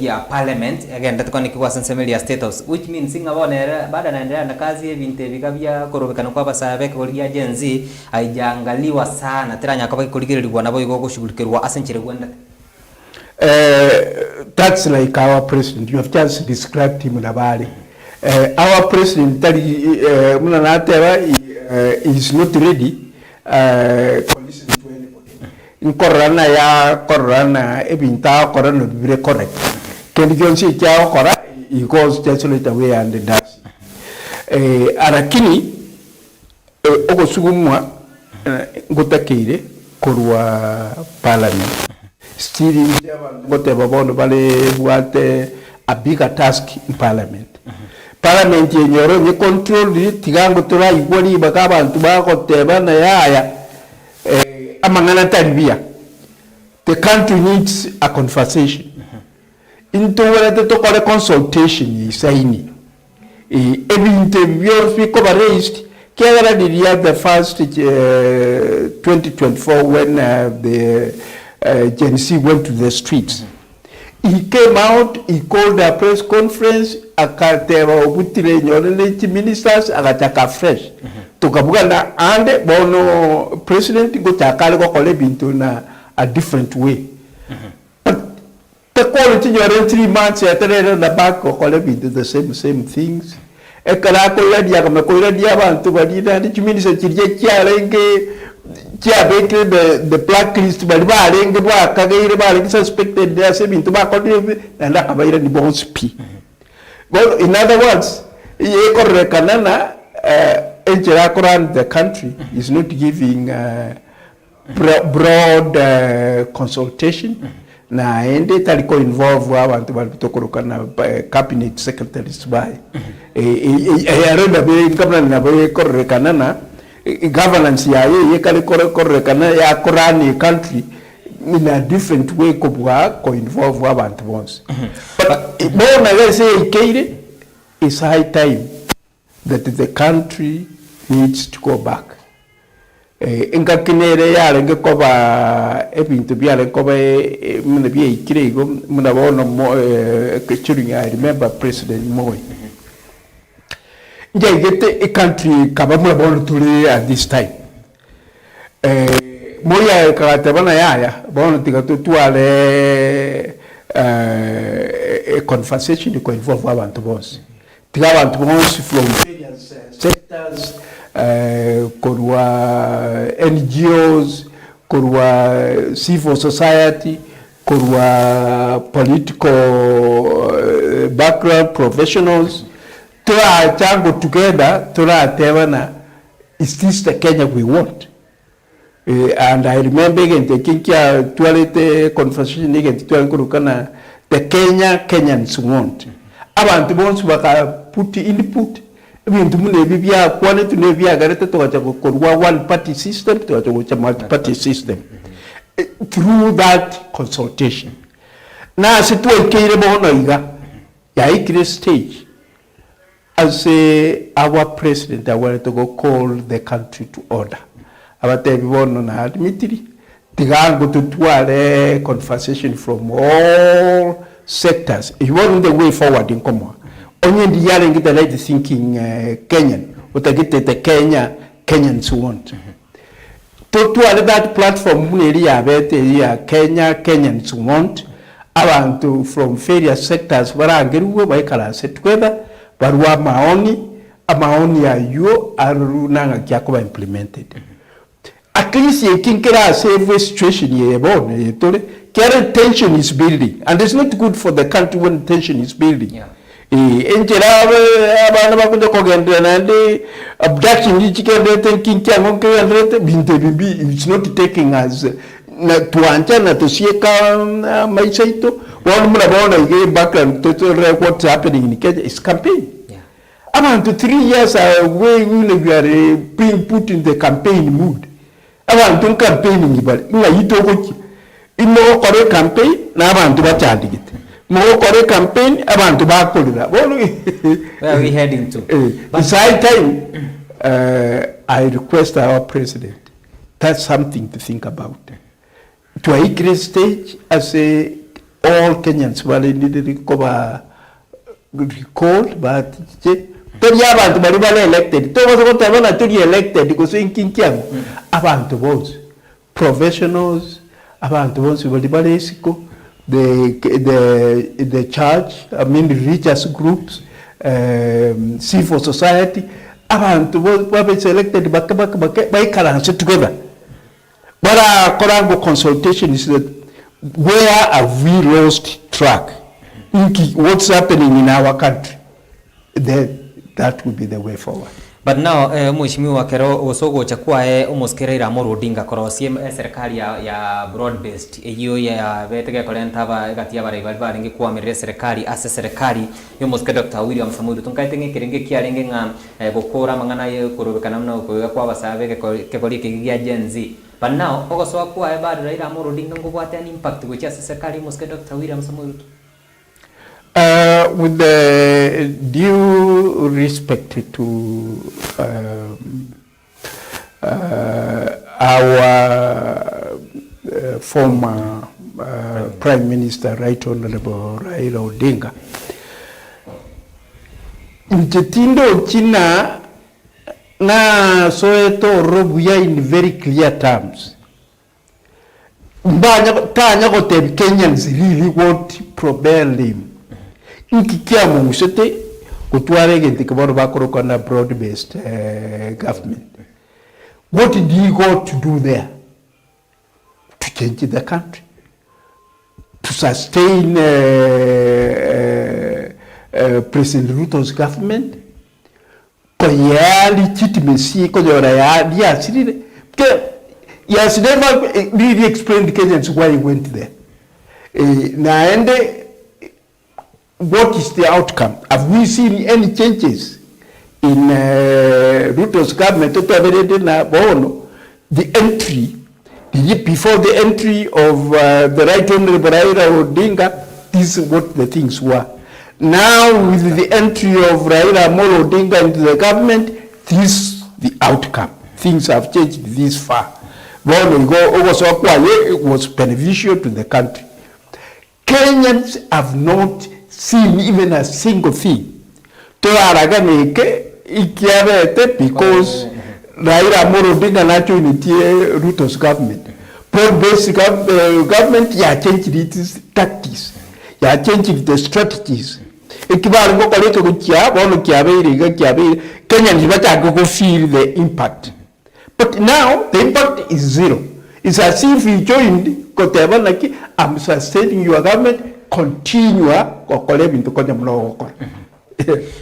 ya parliament agenda tukoni kwa sensemeli status which means ngabonera baada naendelea na kazi ebinte bikabya korobekana kwa basabe ko ya genzi aijaangaliwa sana tiranya kwa bayikolgere rwa nabo yigo kushughulikirwa asenchire gwenda. That's like our president. You have just described him in Abali. Our president is not ready to listen to anybody. In Corona, Corona, Ebinta, Corona will be very correct. Can you see Corona? He goes just a little away and does. Arakini, Ogosugumwa, Gotakeire, Korwa Parliament. Still, whatever what a bigger task in Parliament. Parliament in Europe, you control the Tigango to write what you bakaba and tobacco tebana yaya amangana tanbia. The country needs a conversation. Into where the talk of consultation is saying. Every interview we raised. Kera did the first 2024 when the Gen Z went to the streets. He came out, he called a press conference, akateba obutire nyorele ministers agataka fresh. Tukabugana ande bono president go takale go kole bintu na a different way. But the quality you're 3 months after the back go kole bintu the same things. Ekala ko ya dia kama ko ya dia bantu badina ni minister kirje kyalenge the blacklist bali barenge bwakagaire bali suspected as ebintu bakodire nanda kabaira ni bonds p. Well, in other words, yekorekana na enjera around the country is not giving broad consultation na ende taliko involve abantu bali kutokorokana cabinet secretaries by arenda be government na be korekana na governance ya ye kale korekana ya korani country in a different way kubwa ko involve abantu bonse but more na say Keire is high time that the country needs to go back. Inga kinere yale ngekoba ebintu byale koba muna bye ikirego muna bono during I remember President Moi. Nje gete a country kaba muna bono tuli at this time. Moya katabana yaya bono tigatu tuale a conversation ko involve abantu bonse. Abantu bonse from various sectors, kurwa NGOs, kurwa civil society, kurwa political background professionals. Tura chango together, tura tevana, is this the Kenya we want? And I remember again taking care toilet conversation again to the Kenyans want. Abantu bonse baka put input. Bintu mune bibia kwane tune bia garete to acha korwa one party system to acha multi party system through that consultation. Na situ Keire bono iga ya ikire stage as our president I wanted to go call the country to order. Abate bibono na admitiri tigango tutwale conversation from all sectors. It wasn't the way forward in Komo. Only the yelling get the lady thinking Kenyan, what I get the Kenyans want. To that platform, Kenyans want, around to from various sectors, where I get away by set together, but what maoni are you are Runanga Jacoba implemented. At least you can get a safe situation here. Current tension is building, and it's not good for the country when tension is building. Yeah. Abduction it's not taking us to Antana to Sieka Maisaito. One more background to what's happening in Kenya is campaign. About 3 years away, we are being put in the campaign mood. About to campaigning, but in more correct campaign, now I'm to it. More correct campaign about tobacco. Where are we heading to? It's high time. I request our president. That's something to think about. To a great stage, I say all Kenyans well needed to recall, but elected. Elected because in Kinkiam about the votes, professionals about the votes with the church, I mean the religious groups, civil society, about what is elected by currency together. What our Korango consultation is that where have we lost track? What's happening in our country? That would be the way forward. But now, Mheshimiwa Kero osogo chakua umuskirira Moro Odinga korosie serikali ya broad based eyo ya betege kolenta ba gatia bare bali ngi kuamirira serikali ase serikali yo muske Dr. William Samuel tunkaitenge kirenge kiarenge nga gukura mangana ye kurubekana mna kuya kwa basabe ke boli kigia genzi. But now ogoso kwa bali Raila Moro Odinga ngubwate an impact go cha serikali muske Dr. William Samuel. With the due respect to our former Prime Minister, Right Honorable Raila Odinga, Mchetindo China na soeto robuya in very clear terms. Tanya gotem Kenyans really want propel him. Inkikia mungusete kutware gente kaboro bakoro kana broad based government What did he go to do there? To change the country, to sustain President Ruto's government, legitimacy, he has never really explained to Kenyans why he went there. What is the outcome? Have we seen any changes in Ruto's government? The entry, before the entry of the Right Honorable Raila Odinga, this is what the things were. Now, with the entry of Raila Amolo Odinga into the government, this is the outcome. Things have changed this far. It was beneficial to the country. Kenyans have not seen even a single thing. Because Raila Amolo Odinga naturally Ruto's government. Basic government, changed its tactics. Changed the strategies. Kenyans feel the impact. But now, the impact is zero. It's as if you joined, I'm sustaining your government, continue,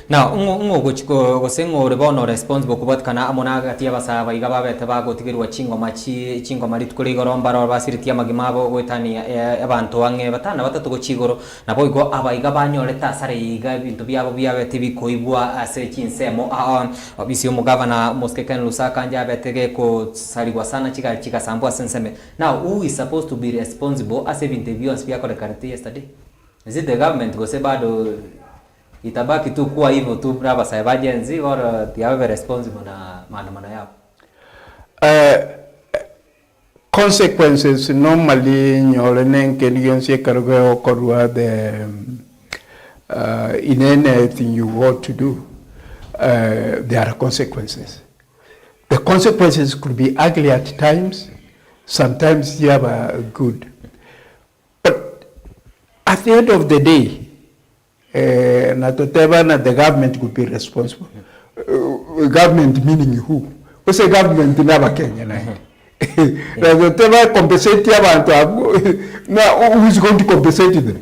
now ngo sengo rebono responsible kubatkana amona gati abasaba igaba bete bagotigirwa chingo mari tukuri goromba ro basiritia magimabo gwetani abantu wange batana batatu go chigoro nabo igo abaiga banyoreta sare iga bintu byabo byabete bikoibwa ase chinsemo obisi umugavana Moskekan Lusaka nja betege ko saligwa sana chika sambwa senseme. Now who is supposed to be responsible as bintu byose byakorekarete yesterday? Is it the government go se bado itabaki tu kuwa hivyo tu brava saiba jenzi or tiawe responsible na maandamano yao? Consequences normally nyolenenke niyonse kargo okorwa the in anything you want to do there are consequences. The consequences could be ugly at times, sometimes they are good. But at the end of the day, the government could be responsible. Government meaning who? What's a government in our Kenya? Compensate now who is going to compensate them?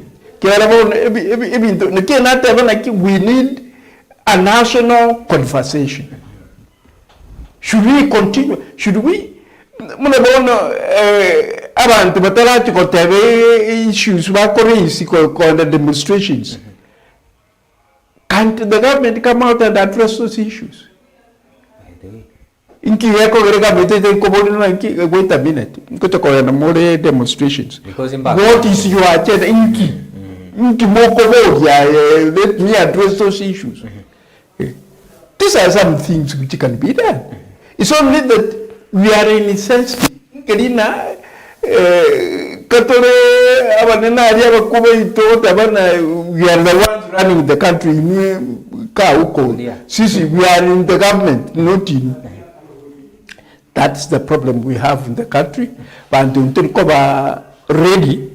We need a national conversation. Should we continue? Should we? Issues the demonstrations. Can't the government come out and address those issues? Wait a minute. More demonstrations. What is your agenda? Let me address those issues. These are some things which can be done. It's only that we are insensitive. We are the ones running the country. We are in the government, not in. That's the problem we have in the country. But Onkoba ready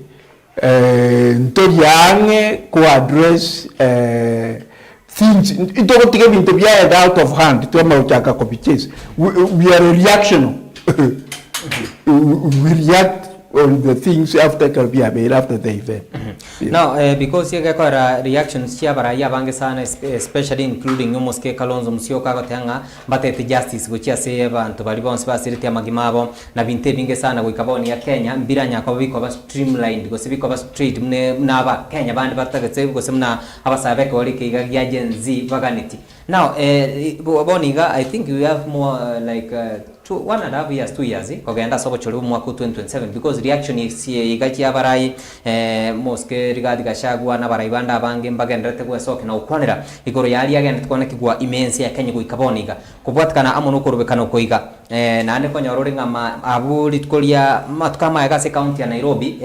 to address things. It don't get into be out of hand. We are reactional. We react on the things after the event. Now, because you get reactions here, especially including almost Kalonzo Musyoka Gotanga, but at justice, which is and to Balibon's facility Magimabo, Navinte Bingesana, Wikaboni, Kenya, Biranya Koviko streamlined, because we cover street Nava, Kenya, Band Bataka, was some Abasavek or Yagen Z Vaganity. Now, Boniga, I think you have more like 1.5 years, 2 years, Koganda Sobochuru Mwaku 2027, because reaction is Igachi Abarai, Moske regarding Gashagua, Navaribanda, Bangin, Bagan, Retewa Sok, and Okonera, Igoriali again, Konakigua, immense, Kenyagu Kaboniga, Kubatkana, OKOROBEKANA Koiga, Nanekonya Rodinga, Abu Litkolia, Matkama, Agase County, and Nairobi,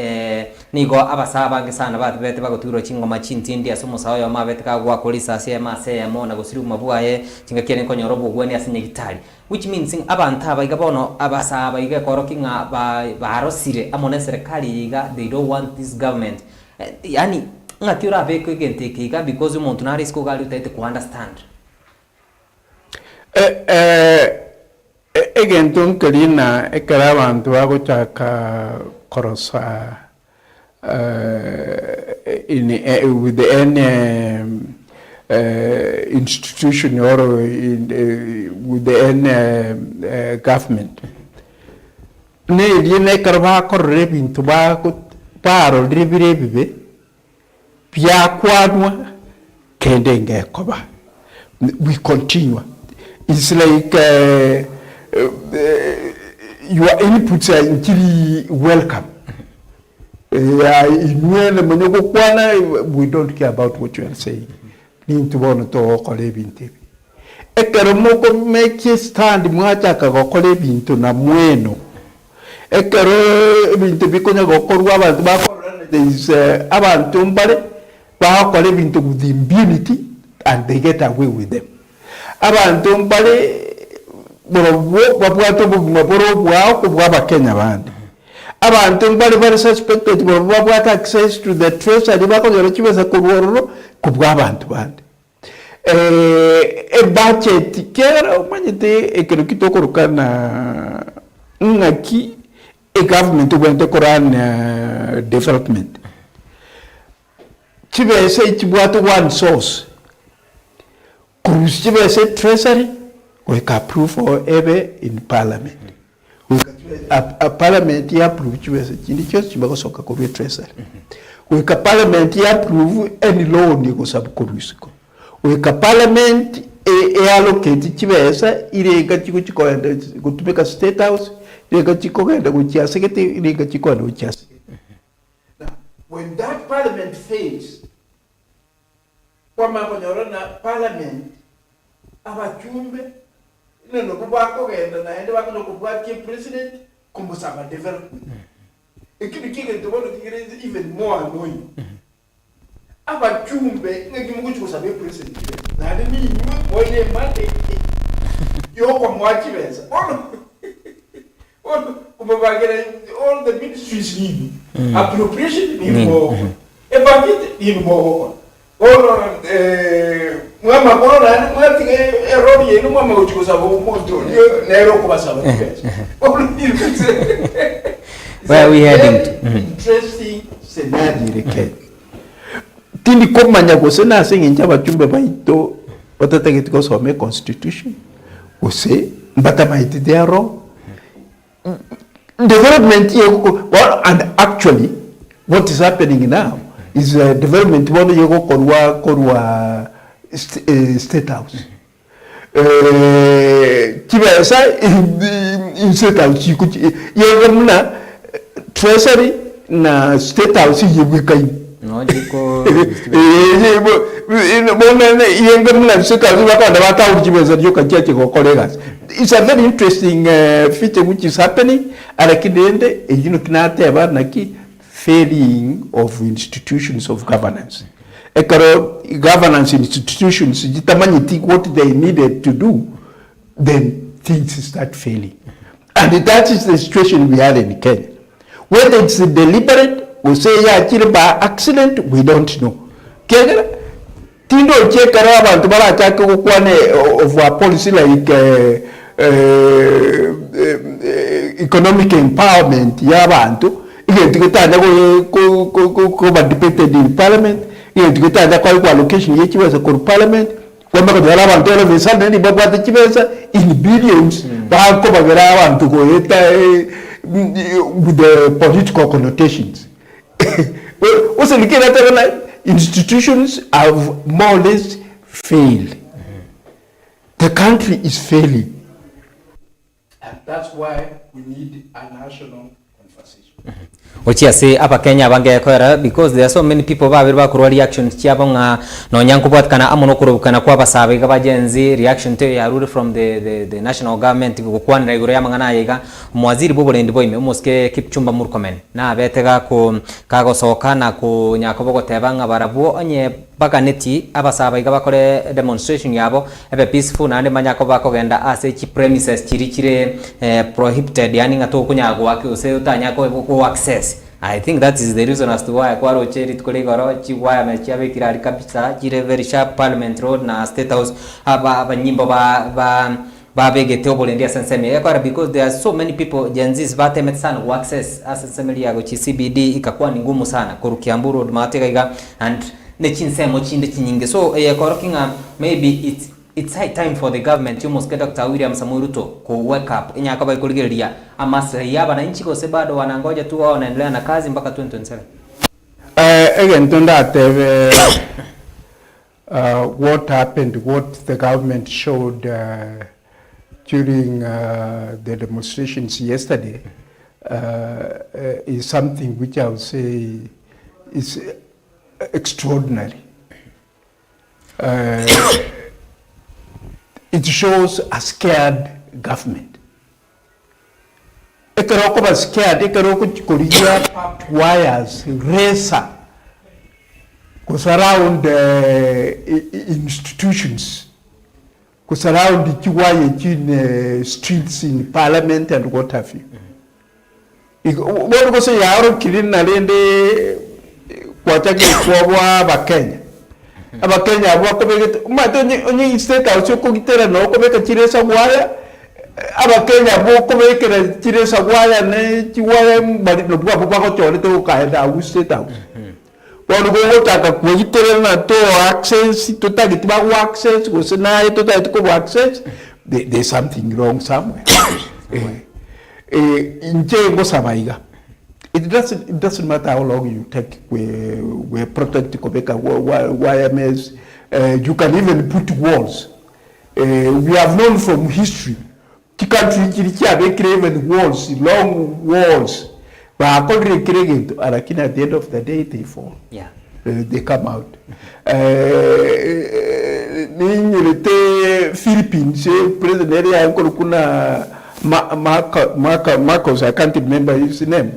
Nigo Abasaba, Sana, Betaba to Chingo Machin, India, Somosayo, Mavetka, Wakolisa, Sema, Mona, Gosiru Mabuae, Tingaken Konyorobo, Guenias in Itali. Which means in Abanta by Gabono, Abasa by Korokinga by Barosire, Amone Serkali, they don't want this government. Yani, Natura Beko can take because Montanari Skogalu to understand. egento nkelina ekera abantu bagochaka korosa with any institution or with any government. Ne yene karba korre bintu ba paro dribirebibe pia kwadwa kendenge koba. We continue. It's like your inputs are actually welcome. We don't care about what you are saying. Need to want to binti. Ekeromoko make a stand mwachaka gokole bintu na mweno. Ekero bintu bikonya gokorwa abantu bakorana there is abantu mbale bakole bintu with impunity and they get away with them. Abantu mbale babwato bumaboro bwao kubwa Kenya bandi. Abantu mbale very suspected babwata access to the treasury bakozera kibeza kurworo kubwa abantu bandi. Budget kera umanyite ekero kitokorukana ngaki government wente korana development. Kibese kibwato one source. Kibese treasury we can approve for ebe in parliament. A parliament ya approve kibese kindi cyose kibagosoka ko treasury. We can parliament ya approve any law ni go sabkurusiko. We can parliament allocate kibese irega kiko kikoenda gutumika state house irega kikoenda guchya secretary irega kikoenda guchya. When that parliament fails, kwa makonyorana parliament abachumbe neno kubako genda na ende bakano kubwaki president kumusaba development. Ekindi kige ntobono kigire even more annoying. Abachumbe ngimukuchi kusabe president. Na ndi ni moine mate yoko mwachi beza. Kubagere all the ministries need appropriation need more. Budget need more. Mwama korona mwati erodi yenu mwama uchikusa moto nero kubasaba pesa. Where are we heading to? Interesting scenario reke. Tindi komanya gosena singinja bachumbe baito batatageti gosome constitution. Ose mbata maiti they are wrong. Development well, and actually what is happening now is development one yego korwa state house. Kibesa in state house yego muna treasury na state house yego no jiko yego muna state house bakanda bata ukibeza yoka chache ko colleagues. It's a very interesting feature which is happening. Alakidende kinate naki failing of institutions of governance. Governance institutions think what they needed to do, then things start failing. And that is the situation we are in Kenya. Whether it's deliberate, we say by accident, we don't know. Kenya, Tindo Chekaraba and Tabaraka of our policy like economic empowerment yabantu igetiketanda ko debated in parliament igetiketanda kwa allocation yechiweza ko parliament kwamba kudala abantu ole visanda ni babata chibesa in billions bako bagera abantu ko eta with the political connotations. Also looking at institutions have more or less failed. The country is failing. And that's why we need a national conversation. Ochiase apa Kenya bangekoera because there are so many people ba kurwa reaction chiabo nga no nyanko bwatkana amono kurubukana kwa basabe gabagenzi reaction te ya rule from the national government gukwanira igoro yamangana yiga mwaziri bobolendi boime muske Kipchumba Murkomen na betega ko kagosoka na ku nyakobo gotebanga barabuo onye baganeti abasaba igabakore demonstration yabo ebe peaceful na ande manyako bakogenda ase chi premises chirikire prohibited yani ngato kunyago wake use utanyako ko access. I think that is the reason as to why kwaro cheri tukole goro chiwaya mechiabe kirari kabisa chire very sharp parliament road na state house aba nyimbo ba babegete obolendia sensemi yakora because there are so many people Gen Zs batemet sana ku access sensemi yago chi CBD ikakuwa ni ngumu sana kurukia mburu matega and nechinsemo chinde chinyinge so yakorokinga maybe it's high time for the government you must get Dr. William Samoei Ruto ku wake up inyakaba ikuligeria amaslahi yaba na nchi kose bado wanangoja tu wao wanaendelea na kazi mpaka 2027. Again, to that, what happened, what the government showed during the demonstrations yesterday is something which I would say is extraordinary. It shows a scared government. Ekeroko was scared, ekeroko chikoria wires, racer, goes around institutions, goes around the Chiwaye streets in parliament and what have you. What was a yaro killing Narende Quataki Kwawa Bakenya. Abakenya, what only state out so Kogitera no Kobeka Chiresa wire. Abakenya bokomekera kiresa gwaya ne kiwaya mbali no bwa bwa ko chole to kaenda ustate house bono go taka kuyitere na to access to target ba access go sina to target ko access there's something wrong somewhere inje go samaiga it doesn't matter how long you take we protect Kobeka YMS you can even put walls we have known from history country even walls, long walls, but according to at the end of the day they fall. Yeah, they come out. In the Philippines, President area kuna Marcos, I can't remember his name.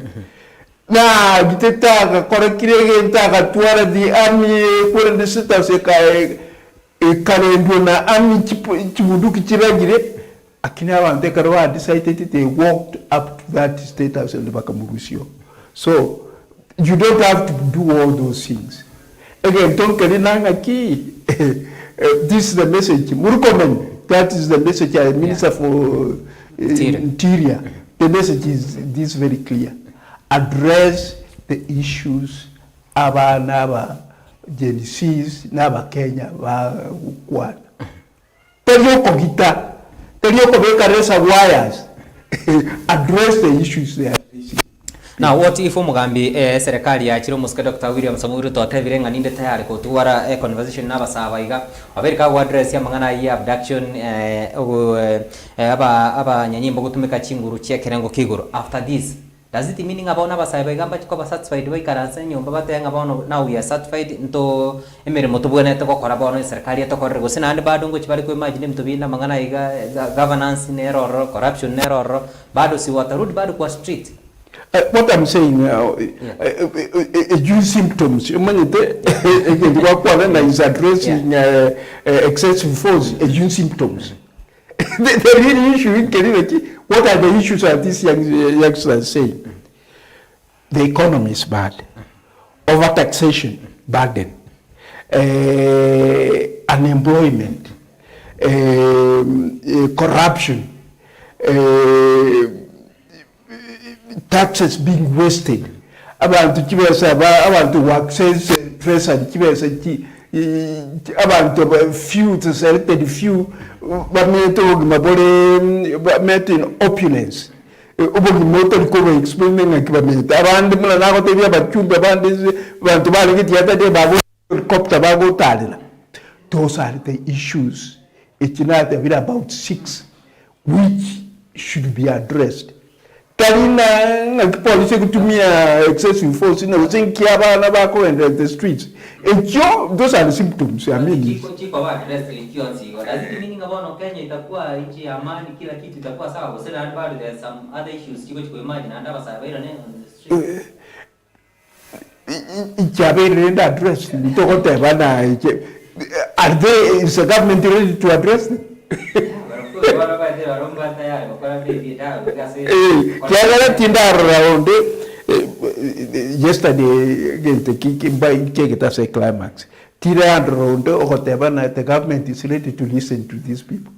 Na giteta korekirege ntaka tuara di army kwa the sisters na army chibuduki chiragire. Akinawa and Tekarwa decided they walked up to that state house in Bakamurusio. So you don't have to do all those things. Again, don't get key. This is the message. Murukomen, that is the message. Minister for Interior. The message is this very clear. Address the issues aba naba Genesis naba Kenya ba kwa. Pero kogita. Wires address the issues there. Now what if umugambi serikali ya chiro muska Dr. William Samoei Ruto atevire nganinde tayari ko tuwara conversation naba sabaiga aberika wa address ya mangana ya abduction aba nyanyimbo gutumika chinguru chekerengo kiguru after this does it meaning about naba sabaiga mba chiko ba satisfied we karanse nyomba batenga bono now we are satisfied nto emere mutubone to gukora bono serikali atokorere gusina andi bado ngo chibari ko imagine mtubina mangana iga governance neroro corruption neroro bado si watarudi bado kwa street. What I'm saying use symptoms. Is addressing excessive force. Use symptoms. The real issue in Kenya, what are the issues that these youngsters saying? The economy is bad, overtaxation, burden, unemployment, corruption. Taxes being wasted. Abantu kibesa abantu access pressure kibesa abantu few to selected few bameto mabole met opulence. Ubogi motor ko explaining akibameta abandi mula nako tebya bachumba bandi bantu bali kiti de babo helicopter bago talila. Those are the issues. It's not about 6 which should be addressed. Kalina police kutumia excessive force in the bako and the streets. And those are the symptoms. I mean, chiko wa address likionzi. Does it meaning about Kenya itakuwa nchi ya amani kila kitu itakuwa sawa? Because there are some other issues chiko imagine and aba sabaira ne on the street. Ichabe address. Are they? Is the government ready to address them? Yesterday, again, the climax. The government is ready to listen to these people.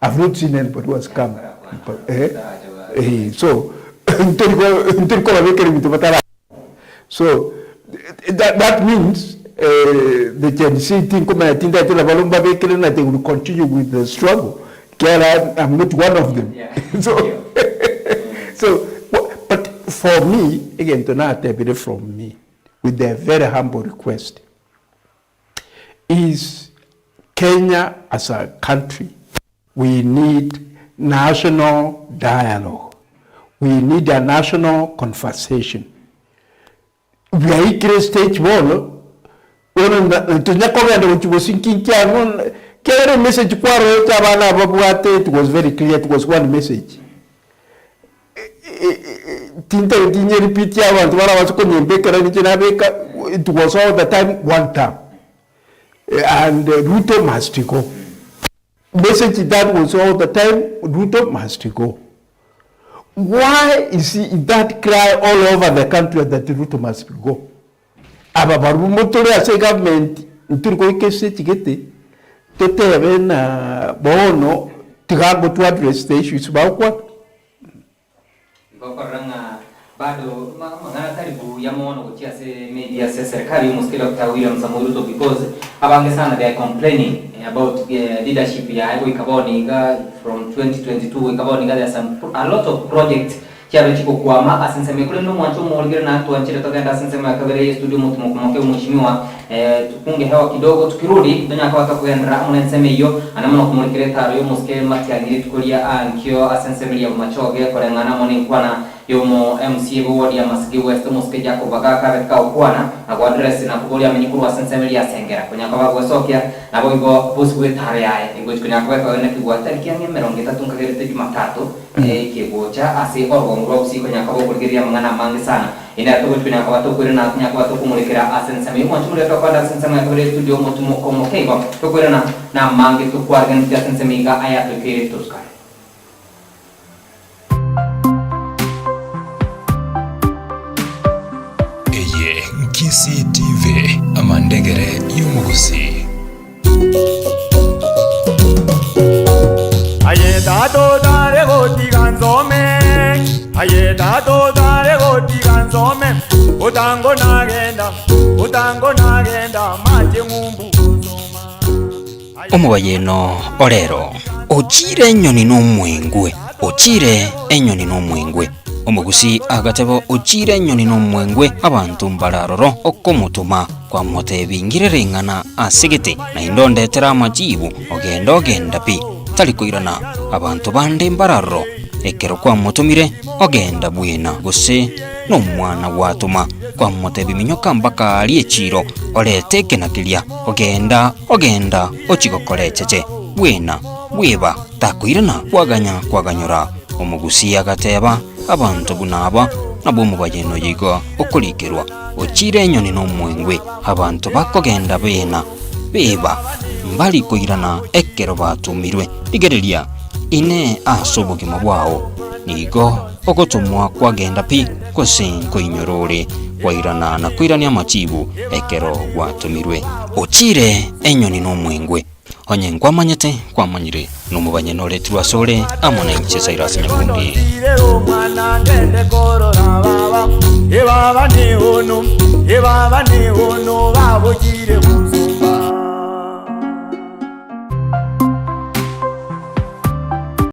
I've not seen anybody who has come. So, so that means the Gen Z think they will continue with the struggle. I'm not one of them. So, but for me, again, to not take it from me, with a very humble request, is Kenya as a country, we need national dialogue. We need a national conversation. We are equal stage one. It was very clear. It was one message. It was all the time one term. And Ruto must go. Message that was all the time, Ruto must go. Why is that cry all over the country that Ruto must go? Ababaru motori ase government nturiko ikese tigete tote na bono tigago to address the issues bakwa. Bado mangana karibu ya maono kutia se media se serikali muskila kutawira msamuruto because abange sana they are complaining about leadership ya ego ikaboni from 2022 ikaboni there's a lot of projects kiabe chiko kwama asinseme kule ndo mwancho mwolgere na atu anchile toka enda asinseme akabere studio mutumokumoke mheshimiwa tupunge hewa kidogo tukirudi dunya kwa kuendra mnenseme hiyo anamana kumulekere taro yo muske matiangiri tukulia ankyo asinseme ya machoge korengana moni kwana yomo MC ward ya Masigi West muske jako bagaka betka okwana na kwa address na kubuli amenyikuru asinseme ya sengera kunya kwa bwesokya na boigo buswe tare yae ngo kunya kwa kwa na kigwata kiange meronge tatunga gerete Jumatatu kigocha ase orgongo usi kunya kwa kuligiria mangana mangi sana ina to kunya kwa to kurina kunya kwa to kumulekera asinseme mo chumule to kwa asinseme ya kore studio mutumo komokego to kurina na mangi to kwa organization asinseme ga Ayatoikeire tuska. Nkisi TV amandegere y'umugusi. Ayetato dare goti ganzome, ayetato dare goti ganzome, utango nagenda maje mumbu kuzoma. Omubayeno orero ochire enyoni n'omwengwe, ochire enyoni n'omwengwe. Omugusi agatebo ochire enyoni n'omwengwe abantu mbararoro okomutuma kwa mote bingirerengana asigete na indondetera amajibu ogenda pi talikoirana abantu bande mbararoro ekero kwa mutumire ogenda bwina gose n'omwana watuma kwa mote biminyoka mpaka ali echiro oleteke nakilia ogenda ochikokorecheche bwina bweba takoirana kwaganyora omugusi agateba abantu bunaba nabo mubayeno yigo okulikerwa ochire enyoni n'omwengwe abantu bakogenda beba mbali koirana ekero batumirwe igereria ine asobogima bwao nigo ogotumwa kwagenda pi kosenko inyorore kwairana na kwirania machibu ekero gwatumirwe ochire enyoni n'omwengwe onye nkwamanyete kwamanyire n'umubanyenole tuwasole amona inchesa irasi nyakundi Mwana ndende korora baba, baba ni ono babugire